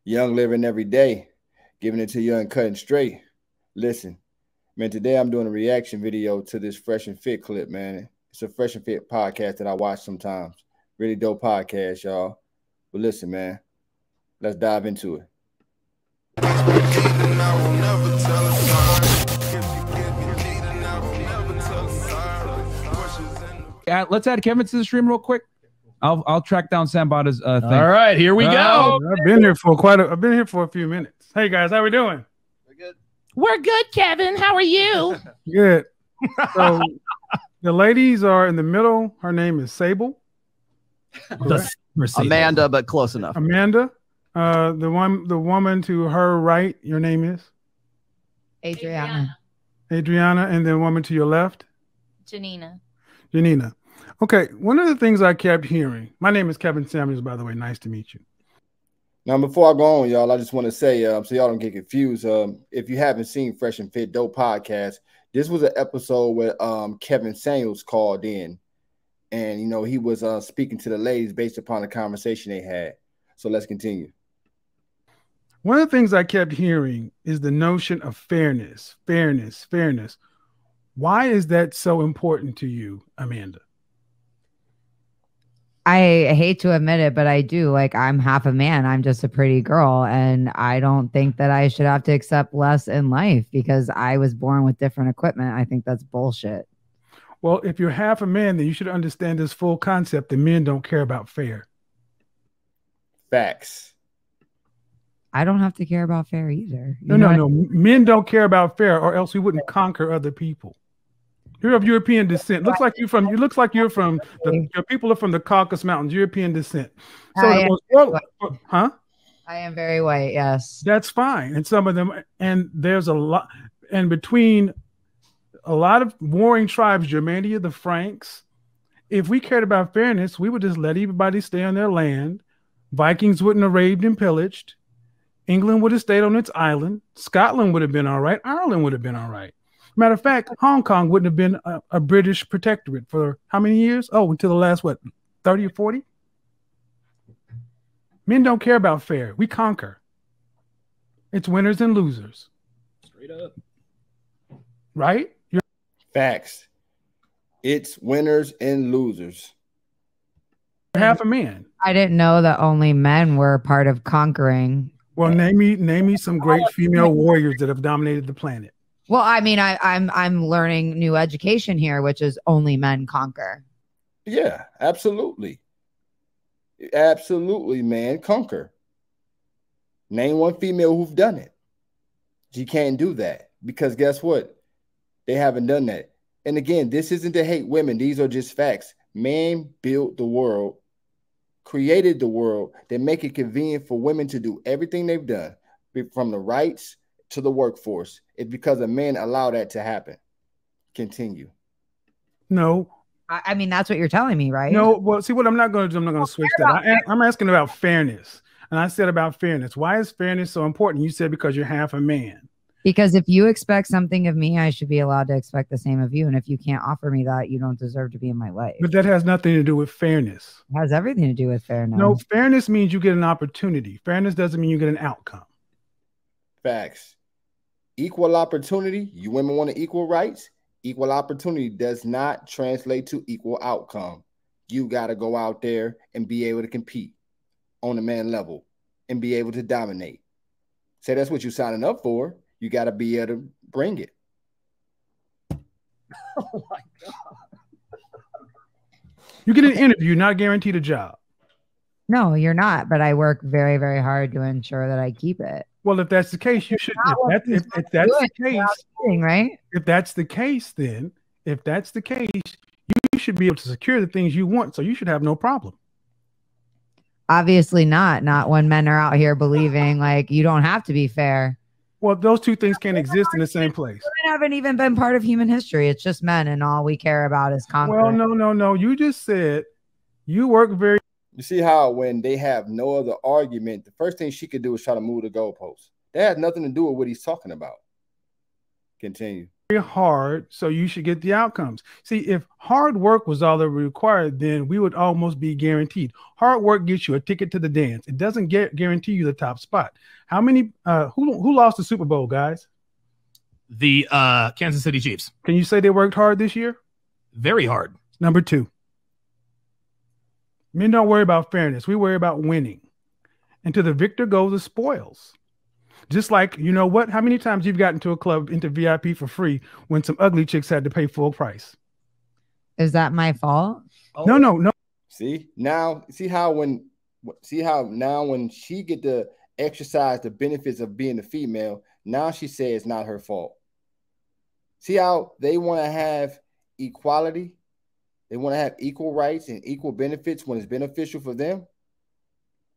Young living every day, giving it to you uncut and straight. Listen, man, today I'm doing a reaction video to this Fresh and Fit clip, man. It's a Fresh and Fit podcast that I watch sometimes. Really dope podcast, y'all. But listen, man, let's dive into it. Let's add Kevin to the stream real quick. I'll track down Sambada's thing. All right, here we go. I've been here for a few minutes. Hey guys, how we doing? We're good, Kevin. How are you? Good. So the ladies are in the middle. Her name is Sable. Amanda, but close enough. Amanda. The woman to her right, your name is? Adriana. Adriana, and the woman to your left? Janina. Janina. Okay, one of the things I kept hearing, my name is Kevin Samuels, by the way. Nice to meet you. Now, before I go on, y'all, I just want to say, so y'all don't get confused, if you haven't seen Fresh and Fit Dope Podcast, this was an episode where Kevin Samuels called in, and, you know, he was speaking to the ladies based upon the conversation they had. So let's continue. One of the things I kept hearing is the notion of fairness. Why is that so important to you, Amanda? I hate to admit it, but I do. Like, I'm half a man. I'm just a pretty girl. And I don't think that I should have to accept less in life because I was born with different equipment. I think that's bullshit. Well, if you're half a man, then you should understand this full concept that men don't care about fair. Facts. I don't have to care about fair either. No. Men don't care about fair, or else we wouldn't conquer other people. You're of European descent. Your people are from the Caucasus Mountains, European descent. So I am very white, yes. That's fine. And some of them, and there's a lot, and between a lot of warring tribes, Germania, the Franks, if we cared about fairness, we would just let everybody stay on their land. Vikings wouldn't have raided and pillaged. England would have stayed on its island. Scotland would have been all right. Ireland would have been all right. Matter of fact, Hong Kong wouldn't have been a British protectorate for how many years? Oh, until the last, 30 or 40? Men don't care about fair. We conquer. It's winners and losers. Straight up. Right? Facts. It's winners and losers. Half a man. I didn't know that only men were part of conquering. Well, name me some great female warriors that have dominated the planet. Well, I mean, I'm learning new education here, which is only men conquer. Yeah, absolutely. Absolutely, man. Conquer. Name one female who've done it. She can't do that because guess what? They haven't done that. And again, this isn't to hate women. These are just facts. Man built the world, created the world that make it convenient for women to do everything they've done, from the rights to the workforce. It's because a man allowed that to happen. Continue. No. I mean, that's what you're telling me, right? No. Well, see, what I'm not going to do, I'm not going to switch that. I'm asking about fairness. And I said about fairness. Why is fairness so important? You said because you're half a man. Because if you expect something of me, I should be allowed to expect the same of you. And if you can't offer me that, you don't deserve to be in my life. But that has nothing to do with fairness. It has everything to do with fairness. No, fairness means you get an opportunity. Fairness doesn't mean you get an outcome. Facts. Equal opportunity. You women want equal rights. Equal opportunity does not translate to equal outcome. You got to go out there and be able to compete on the man level and be able to dominate. Say that's what you're signing up for. You got to be able to bring it. Oh my God. You get an interview, not guaranteed a job. No, you're not. But I work very, very hard to ensure that I keep it. Well, if that's the case, you should. If that's the case, right? If that's the case, then if that's the case, you should be able to secure the things you want. So you should have no problem. Obviously not. Not when men are out here believing like you don't have to be fair. Well, those two things can't exist in the same place. Women haven't even been part of human history. It's just men, and all we care about is conquering. Well, no. You just said you work very. You see how when they have no other argument, the first thing she could do is try to move the goalpost. That has nothing to do with what he's talking about. Continue. very hard, so you should get the outcomes. See, if hard work was all that required, then we would almost be guaranteed. Hard work gets you a ticket to the dance. It doesn't guarantee you the top spot. How many? Who lost the Super Bowl, guys? The Kansas City Chiefs. Can you say they worked hard this year? Very hard. Number 2. Men don't worry about fairness. We worry about winning. And to the victor go the spoils. Just like, you know what? How many times you've gotten to a club into VIP for free when some ugly chicks had to pay full price? Is that my fault? No. See now when she get to exercise the benefits of being a female, now she says it's not her fault. See how they want to have equality? They want to have equal rights and equal benefits when it's beneficial for them.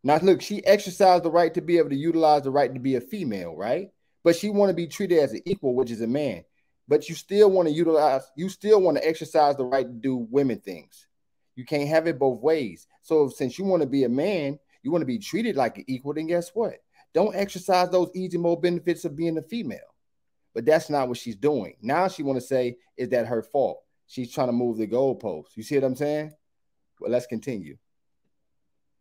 Now, look, she exercised the right to be able to utilize the right to be a female, right? But she want to be treated as an equal, which is a man. But you still want to exercise the right to do women things. You can't have it both ways. So since you want to be a man, you want to be treated like an equal, then guess what? Don't exercise those easy mode benefits of being a female. But that's not what she's doing. Now she want to say, is that her fault? She's trying to move the goalposts. You see what I'm saying? Well, let's continue.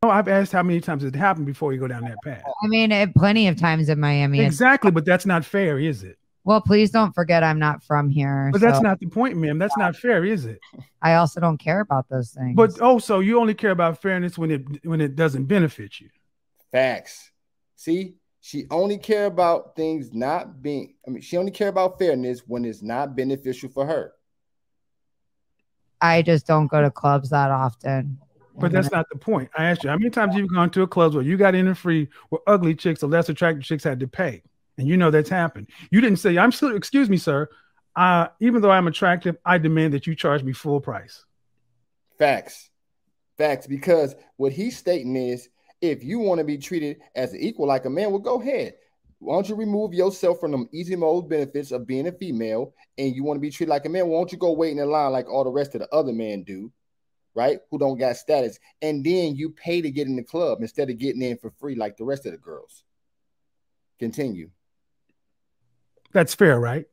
I've asked how many times it happened before you go down that path. I mean, plenty of times in Miami. Exactly, but that's not fair, is it? Well, please don't forget I'm not from here. But that's not the point, ma'am. That's not fair, is it? I also don't care about those things. But so you only care about fairness when it doesn't benefit you. Facts. See, she only care about things not being. She only care about fairness when it's not beneficial for her. I just don't go to clubs that often. But that's not the point. I asked you, how many times you've gone to a club where you got in for free where ugly chicks or less attractive chicks had to pay? And you know that's happened. You didn't say, I'm still, excuse me, sir. Even though I'm attractive, I demand that you charge me full price. Facts. Because what he's stating is, if you want to be treated as an equal like a man, well, go ahead. Why don't you remove yourself from them easy mode benefits of being a female and you want to be treated like a man? Why don't you go wait in the line like all the rest of the other men do? Right? Who don't got status. And then you pay to get in the club instead of getting in for free like the rest of the girls. Continue. That's fair, right?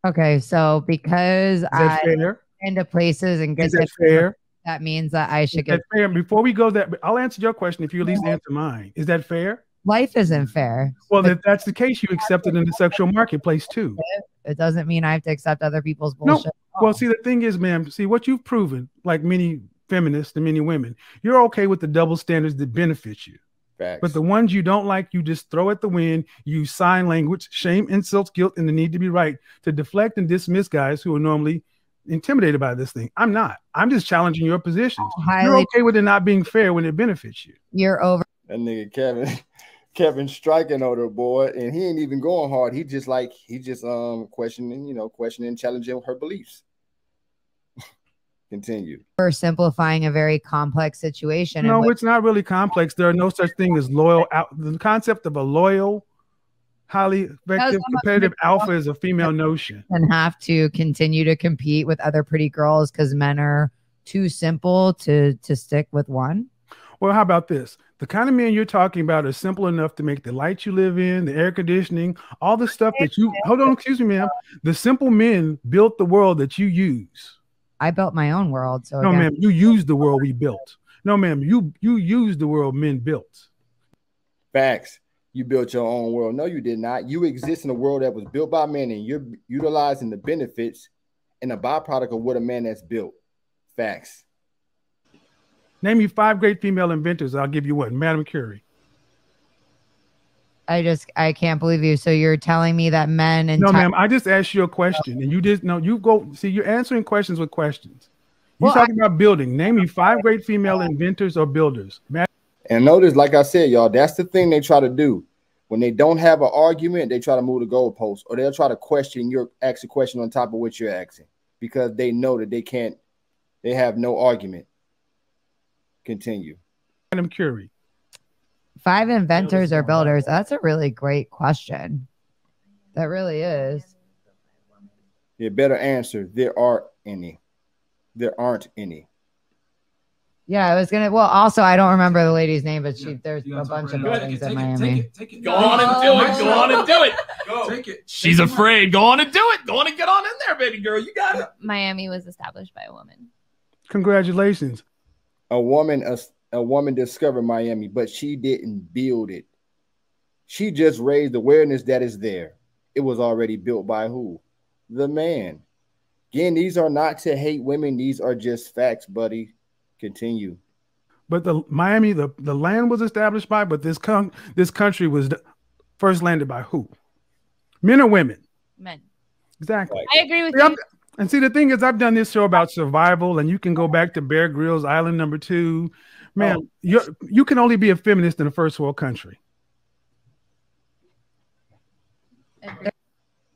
Okay, so because I fair? Into places and get that fair? That means that I should get fair. Before we go that, I'll answer your question if you at least answer mine. Is that fair? Life isn't fair. Well, if that's the case, you accept it in the sexual marketplace too. It doesn't mean I have to accept other people's bullshit. No. Well, see, the thing is, ma'am, see what you've proven, like many feminists and many women, you're okay with the double standards that benefit you. Facts. But the ones you don't like, you just throw at the wind, use sign language, shame, insults, guilt, and the need to be right to deflect and dismiss guys who are normally intimidated by this thing. I'm not. I'm just challenging your positions. You're okay with it not being fair when it benefits you. You're over. That nigga Kevin striking on her, boy, and he ain't even going hard. He just questioning, challenging her beliefs. Continue. For simplifying a very complex situation. No, it's not really complex. There are no such thing as loyal. The concept of a loyal, highly effective, competitive alpha is a female notion. And have to continue to compete with other pretty girls because men are too simple to stick with one. Well, how about this? The kind of men you're talking about are simple enough to make the lights you live in, the air conditioning, all the stuff that you, hold on, excuse me, ma'am. The simple men built the world that you use. I built my own world. So no, ma'am, you used the world we built. No, ma'am, you used the world men built. Facts. You built your own world. No, you did not. You exist in a world that was built by men, and you're utilizing the benefits and the byproduct of what a man that's built. Facts. Name me 5 great female inventors. I'll give you one. Madame Curie. I can't believe you. So you're telling me that men and no, ma'am. I just asked you a question, and you just you're answering questions with questions. You're talking about building. Name me 5 great female inventors or builders. And notice, like I said, y'all, that's the thing they try to do. When they don't have an argument, they try to move the goalpost, or they'll try to ask a question on top of what you're asking because they know that they can't. They have no argument. Continue. Madame Curie. 5 inventors or builders? That's a really great question. That really is. Yeah, better answer. There aren't any. Yeah, I was gonna. Well, also, I don't remember the lady's name, but there's a bunch of Go ahead, buildings take in it, Miami. take it. Go on and do it. Go on and do it. Go. Take it. She's afraid. Go on and do it. Go on and get on in there, baby girl. You got it. Miami was established by a woman. Congratulations. A woman discovered Miami, but she didn't build it. She just raised awareness that is there. It was already built by who? The man. Again, these are not to hate women. These are just facts, buddy. Continue. But the Miami, the land was established by, but this country was first landed by who? Men or women? Men. Exactly. I agree with Yeah, you. and see, the thing is, I've done this show about survival, and you can go back to Bear Grylls Island number 2. Man, you can only be a feminist in a first world country. Agree.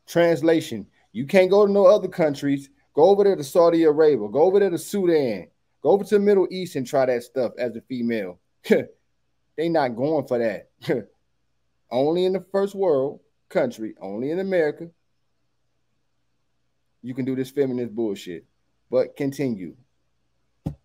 Translation. You can't go to no other countries. Go over there to Saudi Arabia. Go over there to Sudan. Go over to the Middle East and try that stuff as a female. They not going for that. Only in the first world country, only in America, you can do this feminist bullshit. But continue.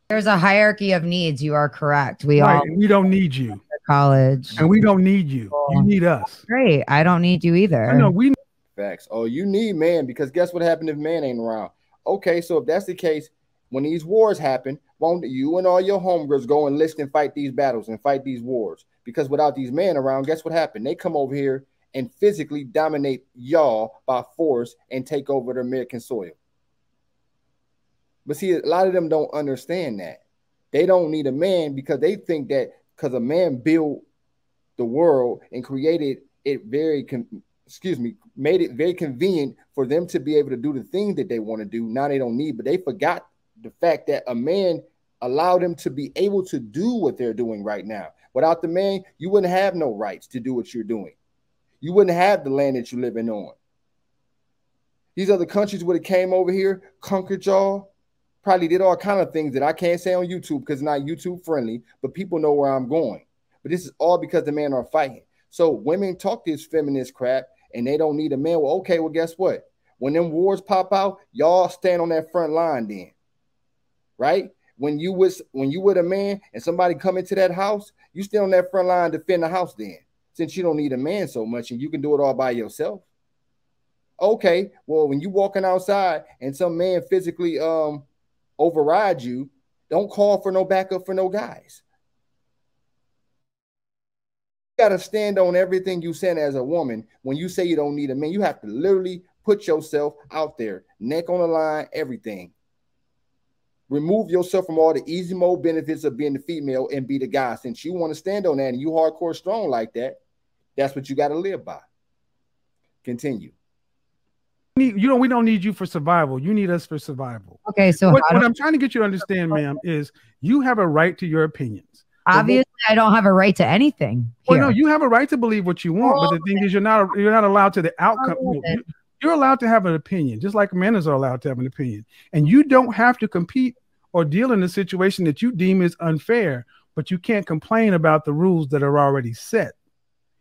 There's a hierarchy of needs. You are correct. We Right, all and we don't need you, college. and we don't need you. You need us. Great. I don't need you either. I know we. Facts. Oh, you need man, because guess what happened if man ain't around? Okay, so if that's the case, when these wars happen, won't you and all your homegirls go enlist and fight these battles and fight these wars? Because without these men around, guess what happened? They come over here and physically dominate y'all by force and take over the American soil. But see, a lot of them don't understand that. They don't need a man because they think that because a man built the world and created it made it very convenient for them to be able to do the things that they want to do. Now they don't need, but they forgot the fact that a man allowed them to be able to do what they're doing right now. Without the man, you wouldn't have no rights to do what you're doing. You wouldn't have the land that you're living on. These other countries would have came over here, conquered y'all, probably did all kind of things that I can't say on YouTube because it's not YouTube friendly, but people know where I'm going. But this is all because the men are fighting. So women talk this feminist crap and they don't need a man. Well, okay, well, guess what? When them wars pop out, y'all stand on that front line then, right? When you with a man and somebody come into that house, you stand on that front line, defend the house then, since you don't need a man so much and you can do it all by yourself. Okay, well, when you walking outside and some man physically override you, don't call for no backup for no guys. You got to stand on everything you said as a woman. When you say you don't need a man, you have to literally put yourself out there, neck on the line, everything. Remove yourself from all the easy mode benefits of being the female and be the guy. Since you want to stand on that and you hardcore strong like that, that's what you got to live by. Continue. We don't need you for survival. You need us for survival. Okay, so What I'm trying to get you to understand, ma'am, is you have a right to your opinions. obviously I don't have a right to anything here. Well, no, you have a right to believe what you want, but the thing is, you're not allowed to the outcome. You're allowed to have an opinion, just like men are allowed to have an opinion, and you don't have to compete or deal in a situation that you deem is unfair. But you can't complain about the rules that are already set.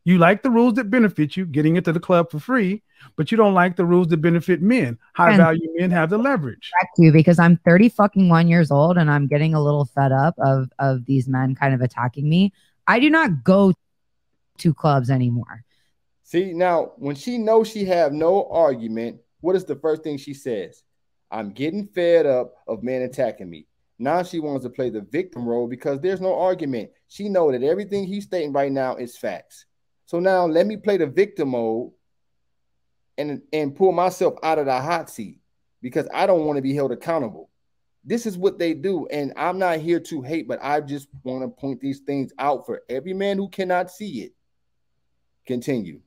You like the rules that benefit you, getting into the club for free, but you don't like the rules that benefit men. High value men have the leverage. You because I'm 31 years old and I'm getting a little fed up of these men kind of attacking me. I do not go to clubs anymore. See, now when she knows she have no argument, what is the first thing she says? I'm getting fed up of men attacking me. Now she wants to play the victim role because there's no argument. She knows that everything he's stating right now is facts. So now let me play the victim mode and pull myself out of the hot seat because I don't want to be held accountable. This is what they do. And I'm not here to hate, but I just want to point these things out for every man who cannot see it. Continue.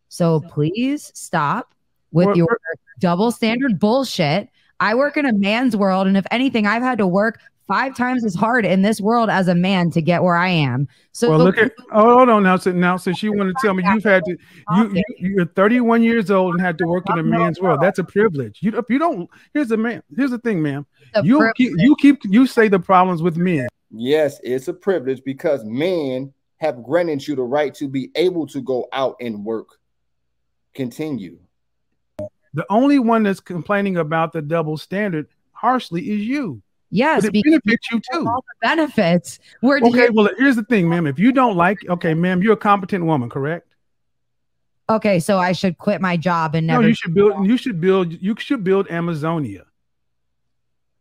So please stop with your double standard bullshit. I work in a man's world, and if anything, I've had to work 5 times as hard in this world as a man to get where I am. So well, look at hold on now. Since you want to tell me you've had to, you're 31 years old and had to work in a man's world. That's a privilege. You don't. Here's the thing, ma'am. You say the problems with men. Yes, it's a privilege because men have granted you the right to be able to go out and work. Continue. The only one that's complaining about the double standard harshly is you. Yes, But it because benefits you too. all the benefits. We're Okay, well, here's the thing, ma'am. If you don't like, okay, ma'am, you're a competent woman, correct? okay, so I should quit my job and No, never. you should build Amazonia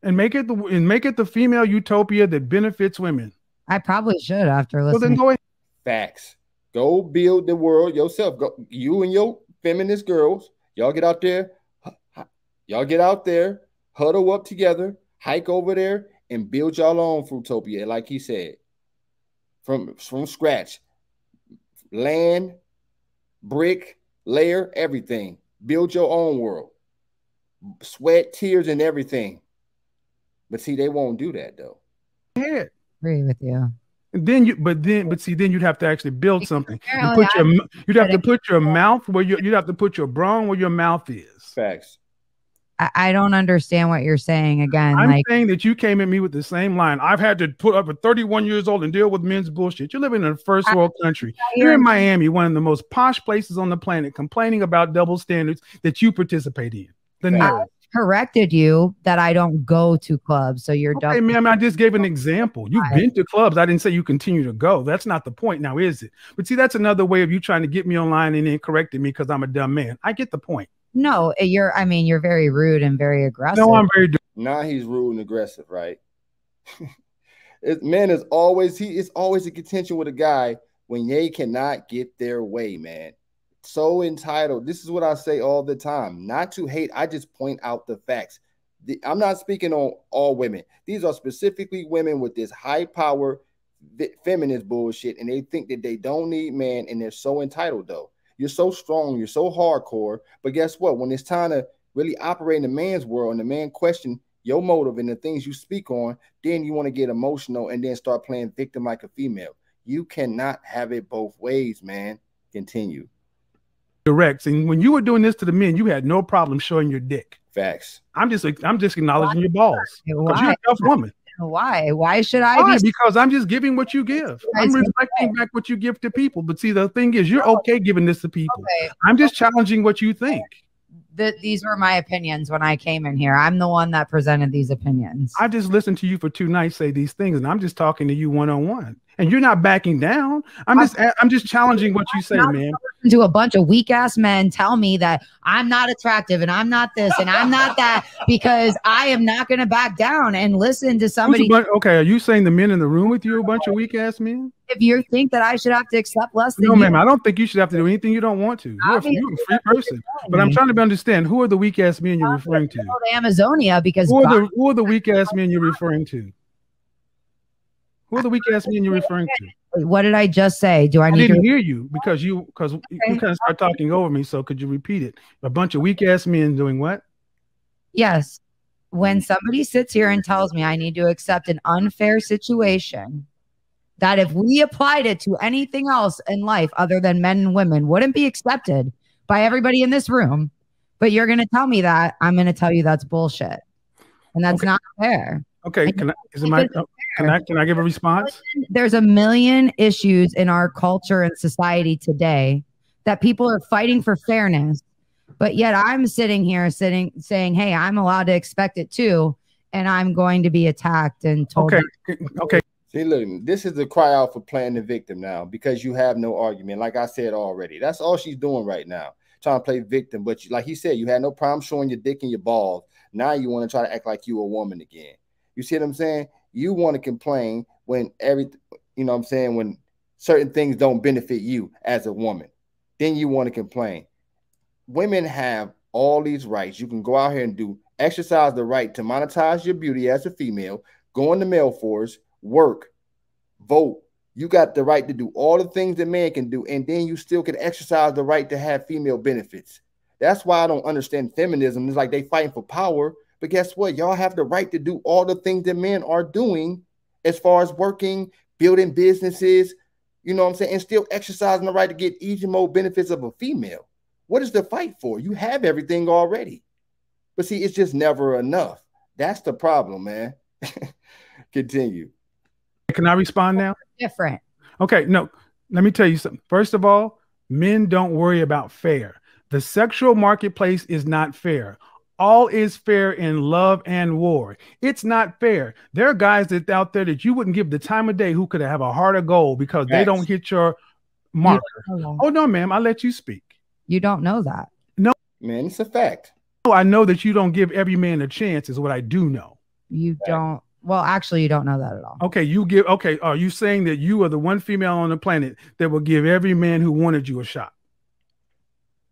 and make it the female utopia that benefits women. I probably should after Well, then listening. go ahead. Facts. Go build the world yourself. Go, you and your feminist girls. Y'all get out there. Y'all get out there, huddle up together, hike over there, and build y'all own Fruitopia. Like he said, from scratch, land, brick, layer, everything. Build your own world. Sweat, tears, and everything. But see, they won't do that though. Ahead. Agree with you. And then then you'd have to actually build something. And Apparently, you'd have to put your mouth where you'd have to put your brawn where your mouth is. Facts. I don't understand what you're saying again. I'm like, saying that you came at me with the same line. I've had to put up at 31 years old and deal with men's bullshit. You're living in a first world country. You're in Miami, one of the most posh places on the planet, complaining about double standards that you participate in. The nerve. corrected you that I don't go to clubs. So you're Okay, ma'am, I just gave an example. You've been to clubs. I didn't say you continue to go. That's not the point now, is it? But see, that's another way of you trying to get me online and then correcting me because I'm a dumb man. I get the point. No, you're very rude and very aggressive. No, I'm very Now he's rude and aggressive, right? Man is always a contention with a guy when they cannot get their way, man. So entitled. This is what I say all the time. Not to hate, I just point out the facts. I'm not speaking on all women. These are specifically women with this high power feminist bullshit, and they think that they don't need man, and they're so entitled though. You're so strong, you're so hardcore, but guess what? When it's time to really operate in the man's world and the man question your motive and the things you speak on, then you want to get emotional and then start playing victim like a female. You cannot have it both ways, man. Continue. direct. And when you were doing this to the men, you had no problem showing your dick. Facts. I'm just acknowledging your balls. Because you're a tough woman. Why? Why should I Why? be? Because I'm just giving what you give. I'm reflecting back what you give to people. But see, the thing is, you're okay giving this to people. Okay. I'm just challenging what you think. These were my opinions when I came in here. I'm the one that presented these opinions. I just listened to you for 2 nights say these things, and I'm just talking to you one-on-one. And you're not backing down. I'm just challenging what you say, man. To a bunch of weak ass men tell me that I'm not attractive and I'm not this and I'm not that because I am not going to back down and listen to somebody. Okay, are you saying the men in the room with you are a bunch of weak ass men? If you think that I should have to accept less than No, you, ma'am, I don't think you should have to do anything you don't want to. You're a free person. But I'm trying to understand, who are the weak ass men you're referring to? to Amazonia because Who are the weak ass men you're referring to? Who are the weak ass men you're referring to? What did I just say? Do I need didn't to hear you because you kind of start talking over me. So could you repeat it? A bunch of weak ass men doing what? Yes. When somebody sits here and tells me I need to accept an unfair situation, that if we applied it to anything else in life other than men and women wouldn't be accepted by everybody in this room, but you're going to tell me that, I'm going to tell you that's bullshit. And that's not fair. Okay. Can I give a response? There's a million issues in our culture and society today that people are fighting for fairness, but yet I'm sitting here saying, hey, I'm allowed to expect it too. And I'm going to be attacked and told. Okay. See, look, this is the cry out for playing the victim now because you have no argument. Like I said already, that's all she's doing right now, trying to play victim. But like he said, you had no problem showing your dick and your balls. Now you want to try to act like you a woman again. You see what I'm saying? You want to complain when when certain things don't benefit you as a woman. Then you want to complain. Women have all these rights. You can go out here and exercise the right to monetize your beauty as a female, go in the male force, work, vote. You got the right to do all the things that man can do, and then you still can exercise the right to have female benefits. That's why I don't understand feminism. It's like they fighting for power, but guess what? Y'all have the right to do all the things that men are doing as far as working, building businesses, you know what I'm saying, and still exercising the right to get each and more benefits of a female. What is the fight for? You have everything already. But see, it's just never enough. That's the problem, man. Continue. Can I respond now? Different. Okay, no, let me tell you something. First of all, men don't worry about fair. The sexual marketplace is not fair. all is fair in love and war. It's not fair. There are guys that out there that you wouldn't give the time of day who could have a heart of gold because they don't hit your marker. Oh no, ma'am, I'll let you speak. You don't know that. No, man, it's a fact. I know that you don't give every man a chance is what I do know. You don't. Well, actually, you don't know that at all. Okay, you give. Okay, are you saying that you are the one female on the planet that will give every man who wanted you a shot?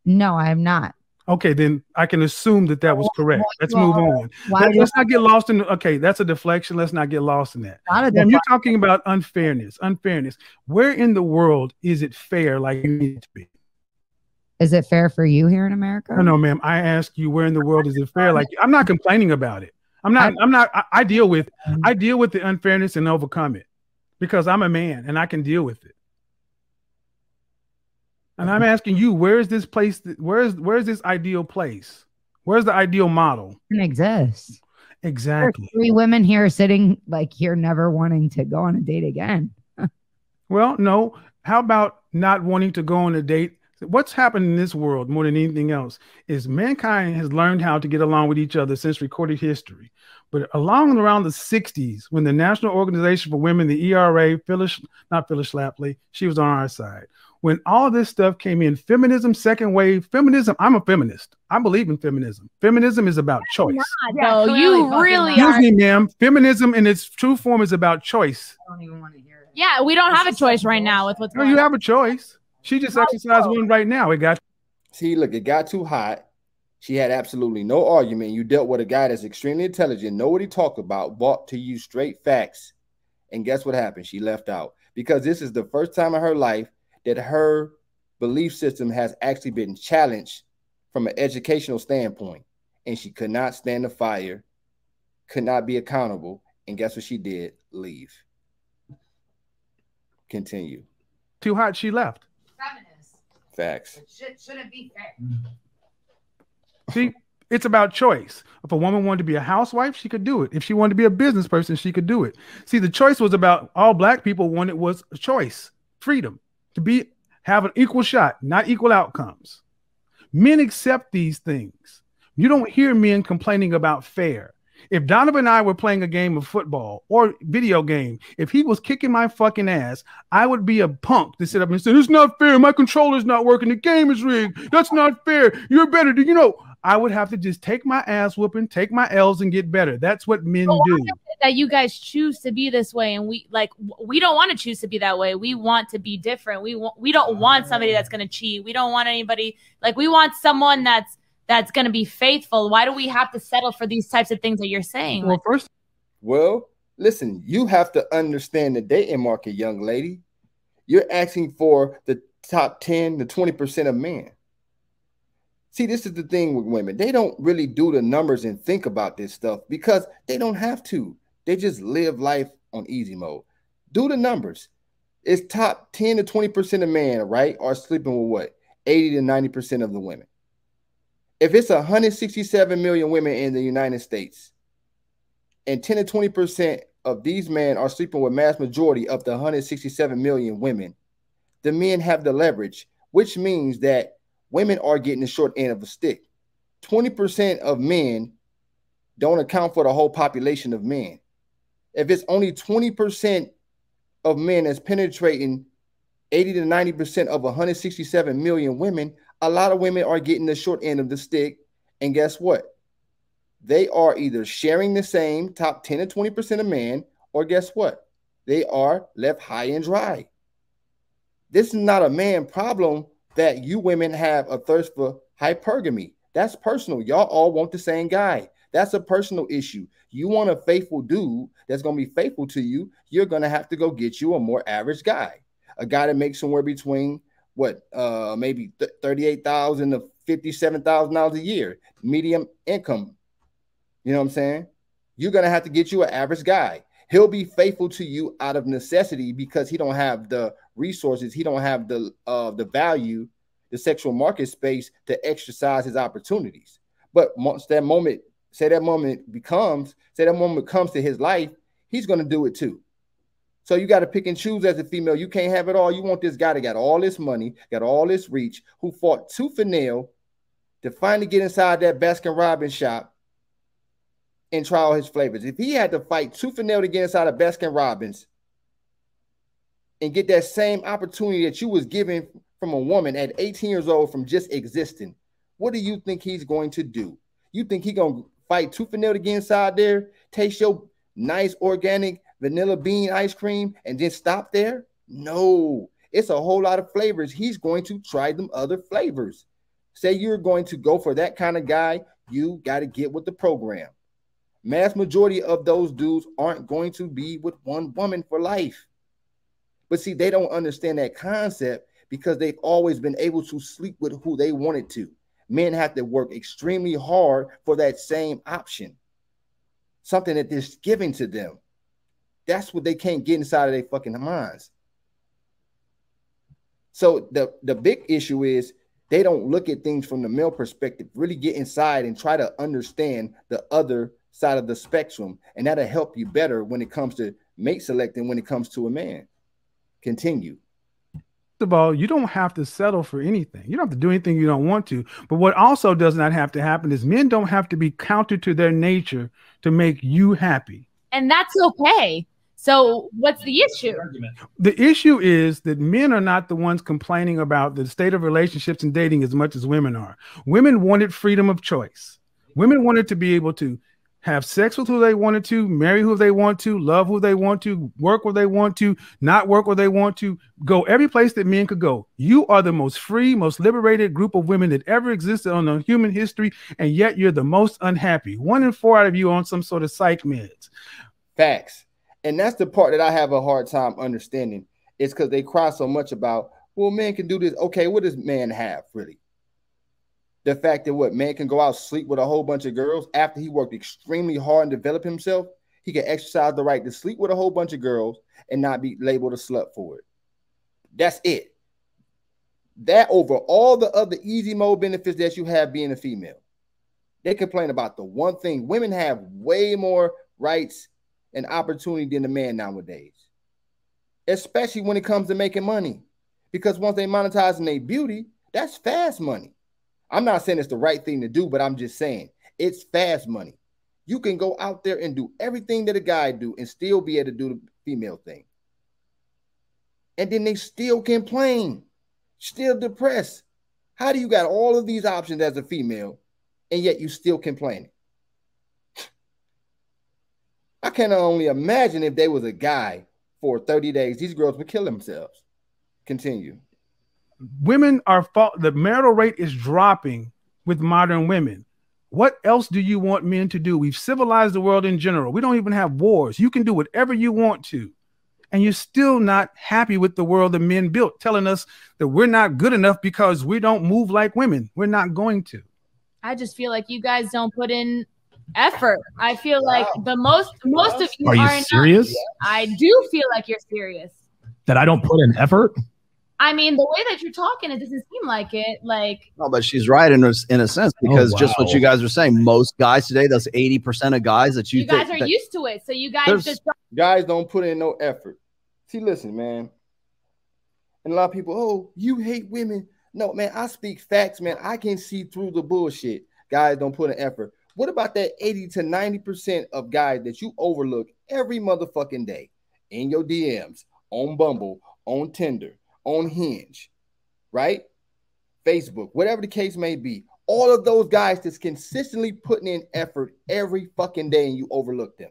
No, I am not. Okay, then I can assume that that was correct. Let's move on. Let's not get lost in. Okay, that's a deflection. Let's not get lost in that. You're talking about unfairness. Unfairness. Where in the world is it fair like it needs to be? Is it fair for you here in America? No, ma'am. I ask you, where in the world is it fair? Like, I'm not complaining about it. I deal with the unfairness and overcome it because I'm a man and I can deal with it. And I'm asking you, where is this place? Where is this ideal place? Where's the ideal model? It doesn't exist. Exactly. There's 3 women here sitting like here, never wanting to go on a date again. Well, no. How about not wanting to go on a date? What's happened in this world more than anything else is mankind has learned how to get along with each other since recorded history. But along around the 60s, when the National Organization for Women, the ERA, not Phyllis Schlafly, she was on our side. When all this stuff came in, feminism, second wave, feminism, I'm a feminist. I believe in feminism. Feminism is about choice. No, you really are. Excuse me, ma'am. Feminism in its true form is about choice. I don't even want to hear it. Yeah, we don't have a choice right now with what's No, going you on. have a choice. She just exercised one right now. It got too hot. She had absolutely no argument. You dealt with a guy that's extremely intelligent, know what he talked about, brought to you straight facts. And guess what happened? She left out because this is the first time in her life that her belief system has actually been challenged from an educational standpoint. And she could not stand the fire, could not be accountable. And guess what she did? Leave. Continue. Too hot, she left. Feminist. Facts. It shouldn't be fair. See, it's about choice. If a woman wanted to be a housewife, she could do it. If she wanted to be a business person, she could do it. See, the choice was about all black people wanted was a choice, freedom, to have an equal shot, not equal outcomes. Men accept these things. You don't hear men complaining about fair. If Donovan and I were playing a game of football or video game, if he was kicking my fucking ass, I would be a punk to sit up and say, it's not fair. My controller's not working. The game is rigged. That's not fair. You're better. You know, I would have to just take my ass whooping, take my L's and get better. That's what men do. That you guys choose to be this way, and we don't want to choose to be that way. We want to be different. We don't want somebody that's going to cheat. We don't want anybody we want someone that's going to be faithful. Why do we have to settle for these types of things that you're saying? Well, listen, you have to understand the dating market, young lady. You're asking for the top 10 to 20% of men. See, this is the thing with women. They don't really do the numbers and think about this stuff because they don't have to. They just live life on easy mode. Do the numbers. It's top 10 to 20% of men, right, are sleeping with what? 80 to 90% of the women. If it's 167 million women in the United States and 10 to 20% of these men are sleeping with mass majority of the 167 million women, the men have the leverage, which means that women are getting the short end of the stick. 20% of men don't account for the whole population of men. If it's only 20% of men that's penetrating 80 to 90% of 167 million women, a lot of women are getting the short end of the stick. And guess what? They are either sharing the same top 10 to 20% of men, or guess what? They are left high and dry. This is not a man problem that you women have a thirst for hypergamy. That's personal. Y'all all want the same guy. That's a personal issue. You want a faithful dude that's going to be faithful to you, you're going to have to go get you a more average guy. A guy that makes somewhere between maybe $38,000 to $57,000 a year, medium income. You know what I'm saying? You're going to have to get you an average guy. He'll be faithful to you out of necessity because he don't have the resources. He don't have the value, the sexual market space to exercise his opportunities. But once that moment comes to his life, he's going to do it too. So you got to pick and choose as a female. You can't have it all. You want this guy that got all this money, got all this reach, who fought tooth and nail to finally get inside that Baskin Robbins shop and try all his flavors. If he had to fight tooth and nail to get inside of Baskin Robbins and get that same opportunity that you was given from a woman at 18 years old from just existing, what do you think he's going to do? You think he's going to fight tooth and nail to get inside there, taste your nice organic vanilla bean ice cream, and then stop there? No, it's a whole lot of flavors. He's going to try them other flavors. Say you're going to go for that kind of guy, you got to get with the program. Mass majority of those dudes aren't going to be with one woman for life. But see, they don't understand that concept because they've always been able to sleep with who they wanted to. Men have to work extremely hard for that same option, something that is given to them. That's what they can't get inside of their fucking minds. So the big issue is they don't look at things from the male perspective, really get inside and try to understand the other side of the spectrum. And that'll help you better when it comes to mate selecting, when it comes to a man. Continue. First of all, you don't have to settle for anything. You don't have to do anything you don't want to. But what also does not have to happen is men don't have to be counter to their nature to make you happy. And that's okay. So what's the issue? The issue is that men are not the ones complaining about the state of relationships and dating as much as women are. Women wanted freedom of choice. Women wanted to be able to have sex with who they wanted to, marry who they want to, love who they want to, work where they want to, not work where they want to, go every place that men could go. You are the most free, most liberated group of women that ever existed on the human history, and yet you're the most unhappy. 1 in 4 out of you on some sort of psych meds. Facts. And that's the part that I have a hard time understanding. It's because they cry so much about, well, men can do this. Okay, what does man have, really? The fact that what man can go out sleep with a whole bunch of girls after he worked extremely hard and develop himself, he can exercise the right to sleep with a whole bunch of girls and not be labeled a slut for it. That's it. That over all the other easy mode benefits that you have being a female. They complain about the one thing. Women have way more rights and opportunity than the man nowadays, especially when it comes to making money. Because once they monetize their beauty, that's fast money. I'm not saying it's the right thing to do, but I'm just saying it's fast money. You can go out there and do everything that a guy do and still be able to do the female thing. And then they still complain, still depressed. How do you got all of these options as a female and yet you still complaining? I can only imagine if they was a guy for 30 days, these girls would kill themselves. Continue. Women are the marital rate is dropping with modern women. What else do you want men to do? We've civilized the world in general. We don't even have wars. You can do whatever you want to. And you're still not happy with the world that men built, telling us that we're not good enough because we don't move like women. We're not going to. I just feel like you guys don't put in effort. I feel like the most of you Are you serious? I do feel like you're serious. That I don't put in effort? I mean, the way that you're talking, it doesn't seem like it. Like, No, but she's right in a sense, because just what you guys are saying, most guys today, those 80% of guys that you guys are used to it. So you guys just guys don't put in no effort. See, listen, man. And a lot of people, oh, you hate women. No, man, I speak facts, man. I can see through the bullshit. Guys don't put in effort. What about that 80 to 90% of guys that you overlook every motherfucking day in your DMs, on Bumble, on Tinder, on Hinge, right? Facebook, whatever the case may be. All of those guys that's consistently putting in effort every fucking day and you overlook them.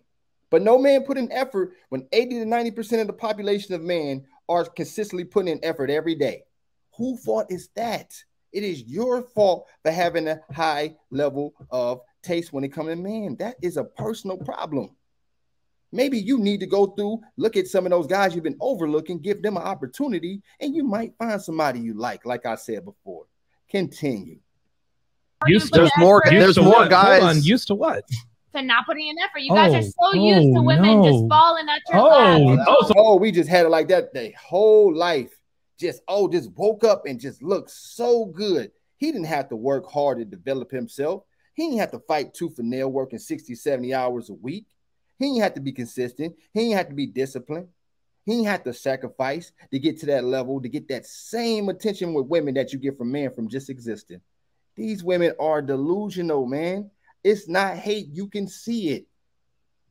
But no man put in effort when 80 to 90% of the population of men are consistently putting in effort every day. Whose fault is that? It is your fault for having a high level of taste when it comes to men. That is a personal problem. Maybe you need to go through, look at some of those guys you've been overlooking, give them an opportunity, and you might find somebody you like I said before. Continue. There's more guys. Hold on, used to what? to not putting in effort. You guys are so used to women just falling at your lap. We just had it like that their whole life. Just woke up and just looked so good. He didn't have to work hard to develop himself. He didn't have to fight tooth and nail working 60, 70 hours a week. He didn't have to be consistent. He didn't have to be disciplined. He didn't have to sacrifice to get to that level, to get that same attention with women that you get from men from just existing. These women are delusional, man. It's not hate. You can see it.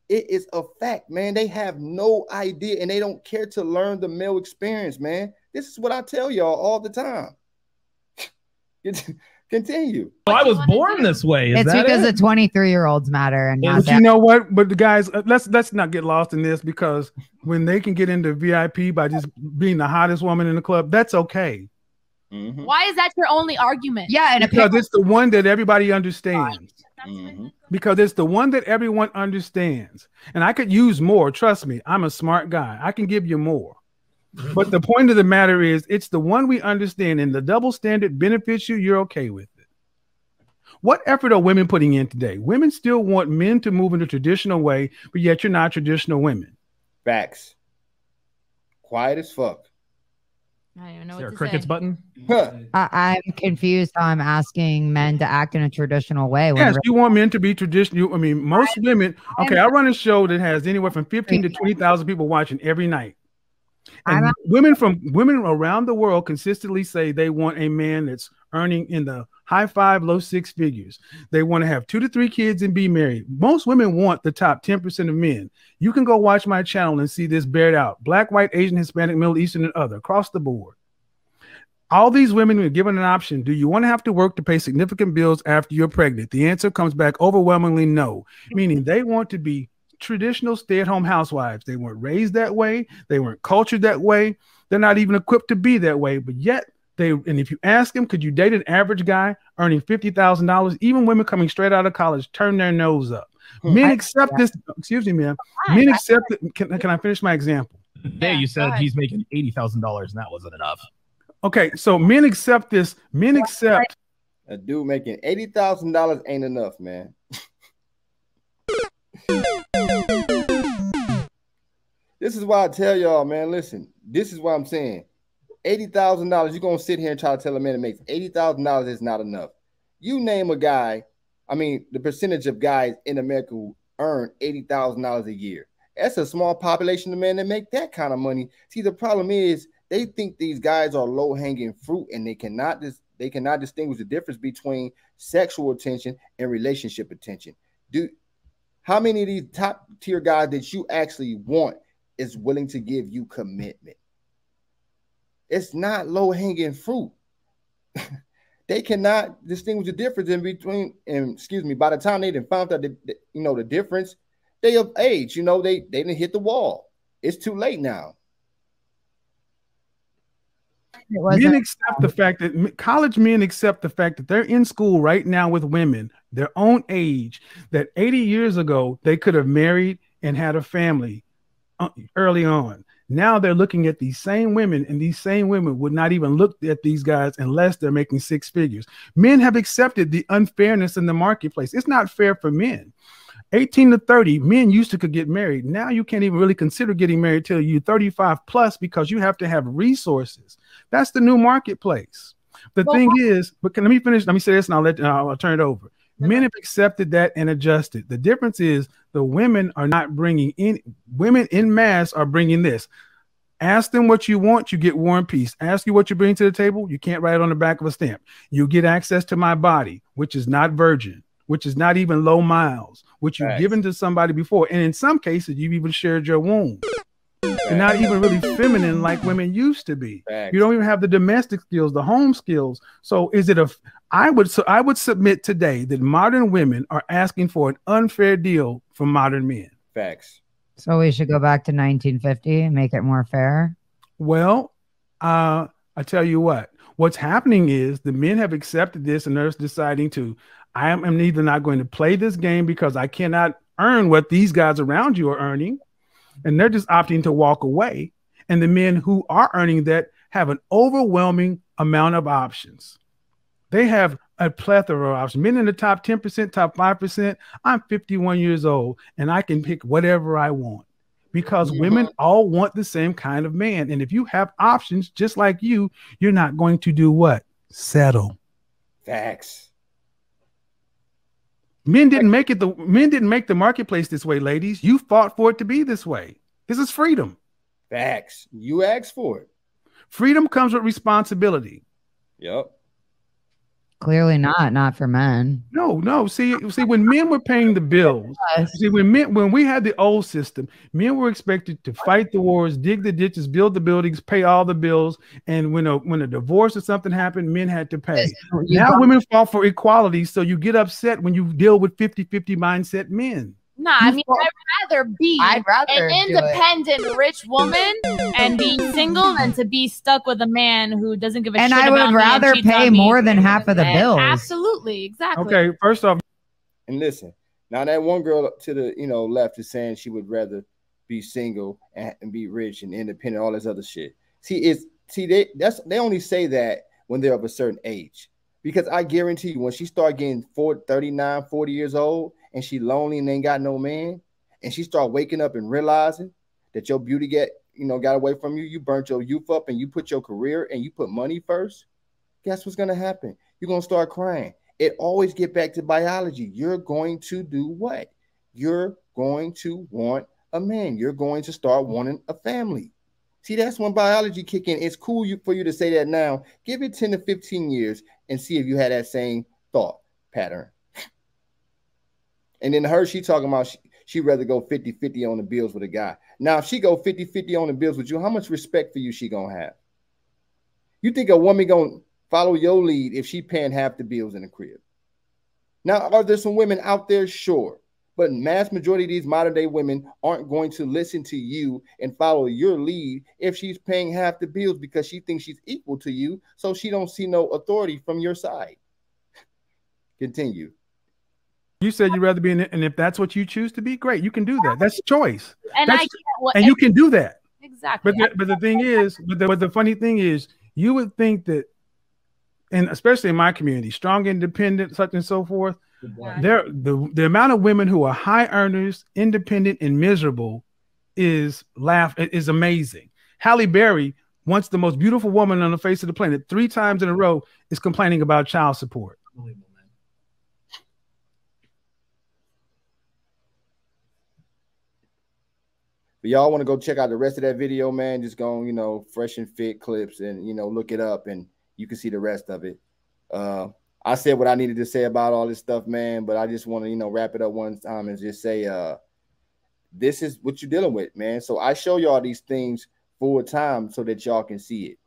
It is a fact, man. They have no idea and they don't care to learn the male experience, man. This is what I tell y'all all the time. Continue. So I was born this way. Is It's that because it? the 23-year-olds matter. And not But you know what? But the guys, let's not get lost in this, because when they can get into VIP by just being the hottest woman in the club, that's okay. Mm-hmm. Why is that your only argument? Yeah, and Because it's the one that everybody understands. Mm-hmm. Because it's the one that everyone understands. And I could use more. Trust me, I'm a smart guy. I can give you more. But the point of the matter is, it's the one we understand, and the double standard benefits you, you're okay with it. What effort are women putting in today? Women still want men to move in a traditional way, but yet you're not traditional women. Facts. Quiet as fuck. I don't even know Is there what a to crickets say. button? Huh. I'm confused how I'm asking men to act in a traditional way. When Yes, you want men to be traditional. I mean, most women. Okay, I run a show that has anywhere from 15 to 20,000 people watching every night. And women around the world consistently say they want a man that's earning in the high 5, low 6 figures. They want to have 2 to 3 kids and be married. Most women want the top 10% of men. You can go watch my channel and see this bared out. Black, white, Asian, Hispanic, Middle Eastern, and other across the board. All these women are given an option. Do you want to have to work to pay significant bills after you're pregnant? The answer comes back overwhelmingly no, meaning they want to be traditional stay-at-home housewives. They weren't raised that way. They weren't cultured that way. They're not even equipped to be that way, but yet and if you ask them, could you date an average guy earning $50,000? Even women coming straight out of college turn their nose up. Men accept this. Excuse me, ma'am. Men accept it. Can I finish my example? Today you said he's making $80,000 and that wasn't enough. Okay, so men accept this. Men accept. A dude making $80,000 ain't enough, man. This is why I tell y'all, man, listen, this is what I'm saying. $80,000, you're going to sit here and try to tell a man that makes $80,000 is not enough. You name a guy, I mean, the percentage of guys in America who earn $80,000 a year. That's a small population of men that make that kind of money. See, the problem is they think these guys are low-hanging fruit, and they cannot distinguish the difference between sexual attention and relationship attention. How many of these top-tier guys that you actually want is willing to give you commitment? It's not low-hanging fruit. They cannot distinguish the difference in between, and excuse me, by the time they found out the difference, they of age, they didn't hit the wall. It's too late now. Men accept the fact that college men accept the fact that they're in school right now with women their own age, that 80 years ago they could have married and had a family early on. Now they're looking at these same women, and these same women would not even look at these guys unless they're making 6 figures. Men have accepted the unfairness in the marketplace. It's not fair for men. 18 to 30, men used to could get married. Now you can't even really consider getting married till you're 35 plus, because you have to have resources. That's the new marketplace. The thing is, but let me finish. Let me say this, and I'll turn it over. Men have accepted that and adjusted. The difference is the women are not bringing in. Women in mass are bringing this. Ask them what you want, you get War and Peace. Ask you what you bring to the table, you can't write it on the back of a stamp. You get access to my body, which is not virgin, which is not even low miles, which you've given to somebody before. And in some cases, you've even shared your womb. You're not even really feminine like women used to be. You don't even have the domestic skills, the home skills. So is it I would submit today that modern women are asking for an unfair deal from modern men. Facts. So we should go back to 1950 and make it more fair. Well, I tell you what's happening is the men have accepted this, and they're deciding I am either not going to play this game because I cannot earn what these guys around you are earning, and they're just opting to walk away. And the men who are earning that have an overwhelming amount of options. They have a plethora of options. Men in the top 10%, top 5%. I'm 51 years old, and I can pick whatever I want, because women all want the same kind of man. And if you have options just like you're not going to do what? Settle. Facts. Men didn't make the marketplace this way, ladies. You fought for it to be this way. This is freedom. Facts. You asked for it. Freedom comes with responsibility. Yep. Clearly not for men. No. See, when men were paying the bills, when we had the old system, men were expected to fight the wars, dig the ditches, build the buildings, pay all the bills. And when a divorce or something happened, men had to pay. Now women fought for equality, so you get upset when you deal with 50-50 mindset men. Nah, I mean, I'd rather be an independent, rich woman and be single than to be stuck with a man who doesn't give a shit about me. And I would rather pay more than half of the bills. Absolutely, exactly. Okay, first off, and listen, now that one girl to the left is saying she would rather be single and be rich and independent, all this other shit. They only say that when they're of a certain age, because I guarantee you, when she start getting 39, 40 years old, and she lonely and ain't got no man, and she start waking up and realizing that your beauty got away from you, you burnt your youth up, and you put your career and you put money first, guess what's gonna happen? You're gonna start crying. It always get back to biology. You're going to do what? You're going to want a man. You're going to start wanting a family. See, that's when biology kick in. It's cool for you to say that now. Give it 10 to 15 years and see if you had that same thought pattern. And then she talking about she'd rather go 50-50 on the bills with a guy. Now, if she go 50-50 on the bills with you, how much respect for you she gonna have? You think a woman gonna follow your lead if she paying half the bills in the crib? Now, are there some women out there? Sure. But mass majority of these modern day women aren't going to listen to you and follow your lead if she's paying half the bills because she thinks she's equal to you, so she don't see no authority from your side. Continue. You said you'd rather be in it, and if that's what you choose to be, great. You can do that. That's choice. And you can do that. Exactly. But the thing is, but the funny thing is, you would think that, and especially in my community, strong, independent, such and so forth, the amount of women who are high earners, independent, and miserable is amazing. Halle Berry, once the most beautiful woman on the face of the planet, 3 times in a row, is complaining about child support. But y'all want to go check out the rest of that video, man, just go, Fresh and Fit clips and, look it up and you can see the rest of it. I said what I needed to say about all this stuff, man, but I just want to, wrap it up one time and just say, this is what you're dealing with, man. So I show y'all these things full time so that y'all can see it.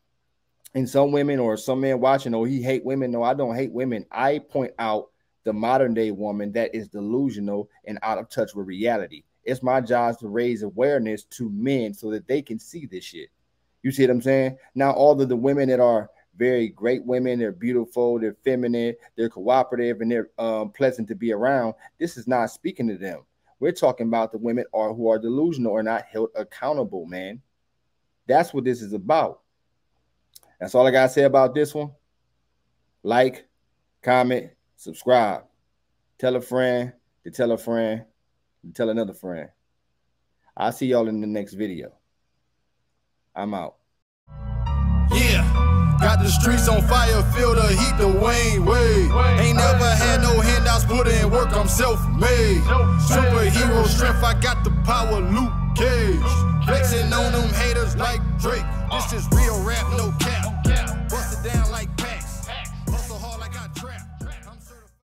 And some women or some men watching, oh, he hate women. No, I don't hate women. I point out the modern day woman that is delusional and out of touch with reality. It's my job to raise awareness to men so that they can see this shit. You see what I'm saying? Now, all of the women that are very great women, they're beautiful, they're feminine, they're cooperative, and they're pleasant to be around. This is not speaking to them. We're talking about the women who are delusional or not held accountable, man. That's what this is about. That's all I got to say about this one. Like, comment, subscribe. Tell a friend to tell a friend. Tell another friend. I'll see y'all in the next video. I'm out. Yeah, got the streets on fire, feel the heat, the Wayne Wade. Ain't never had no handouts, put in work, I'm self-made. Superhero strength, I got the power, Luke Cage. Flexing on them haters like Drake. This is real rap, no cap.